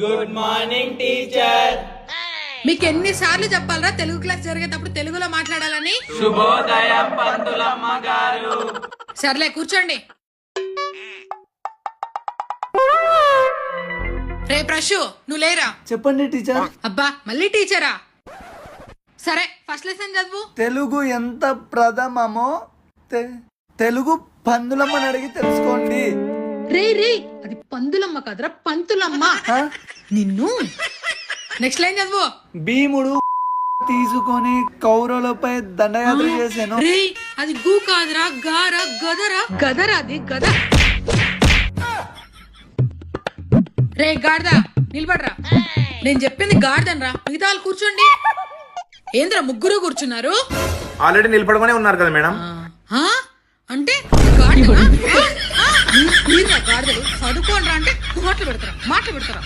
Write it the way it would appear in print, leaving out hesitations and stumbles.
Good morning teacher. మీకు ఎన్నిసార్లు చెప్పాలరా తెలుగు క్లాస్ జరిగేటప్పుడు తెలుగులో మాట్లాడాలని? శుభోదయం పంతులమ్మ గారు. సర్లే కూర్చోండి. రే ప్రశు, నువ్వు లేరా? చెప్పండి టీచర్. అబ్బా మళ్ళీ టీచరా? సరే ఫస్ట్ లెసన్ చదువు. తెలుగు ఎంత ప్రథమమో తెలుగు పందులమ్మని అడిగి తెలుసుకోండి. రే రే, అది పందులమ్మ కాదురా, పంతులమ్మ. నిన్ను. నెక్స్ట్ లైన్ చదువు. భీముడు తీసుకొని కౌరవులపై దండయాత్ర చేశాను. రే అది గు కాదురా, గారా, గదరా, గదరా, అది గద. రే గాడిదా నిలబడరా. నేను చెప్పింది గాడిదనరా, మిగతా వాళ్ళు కూర్చోండి. ఏంద్రా ముగ్గురు కూర్చున్నారు? ఆల్రెడీ నిలబడుకునే ఉన్నారు కదా మేడం. ఆ? అంటే గాడిదనా? గాడిదలు చదువుకోండి అంటే మాటలు పెడతారా?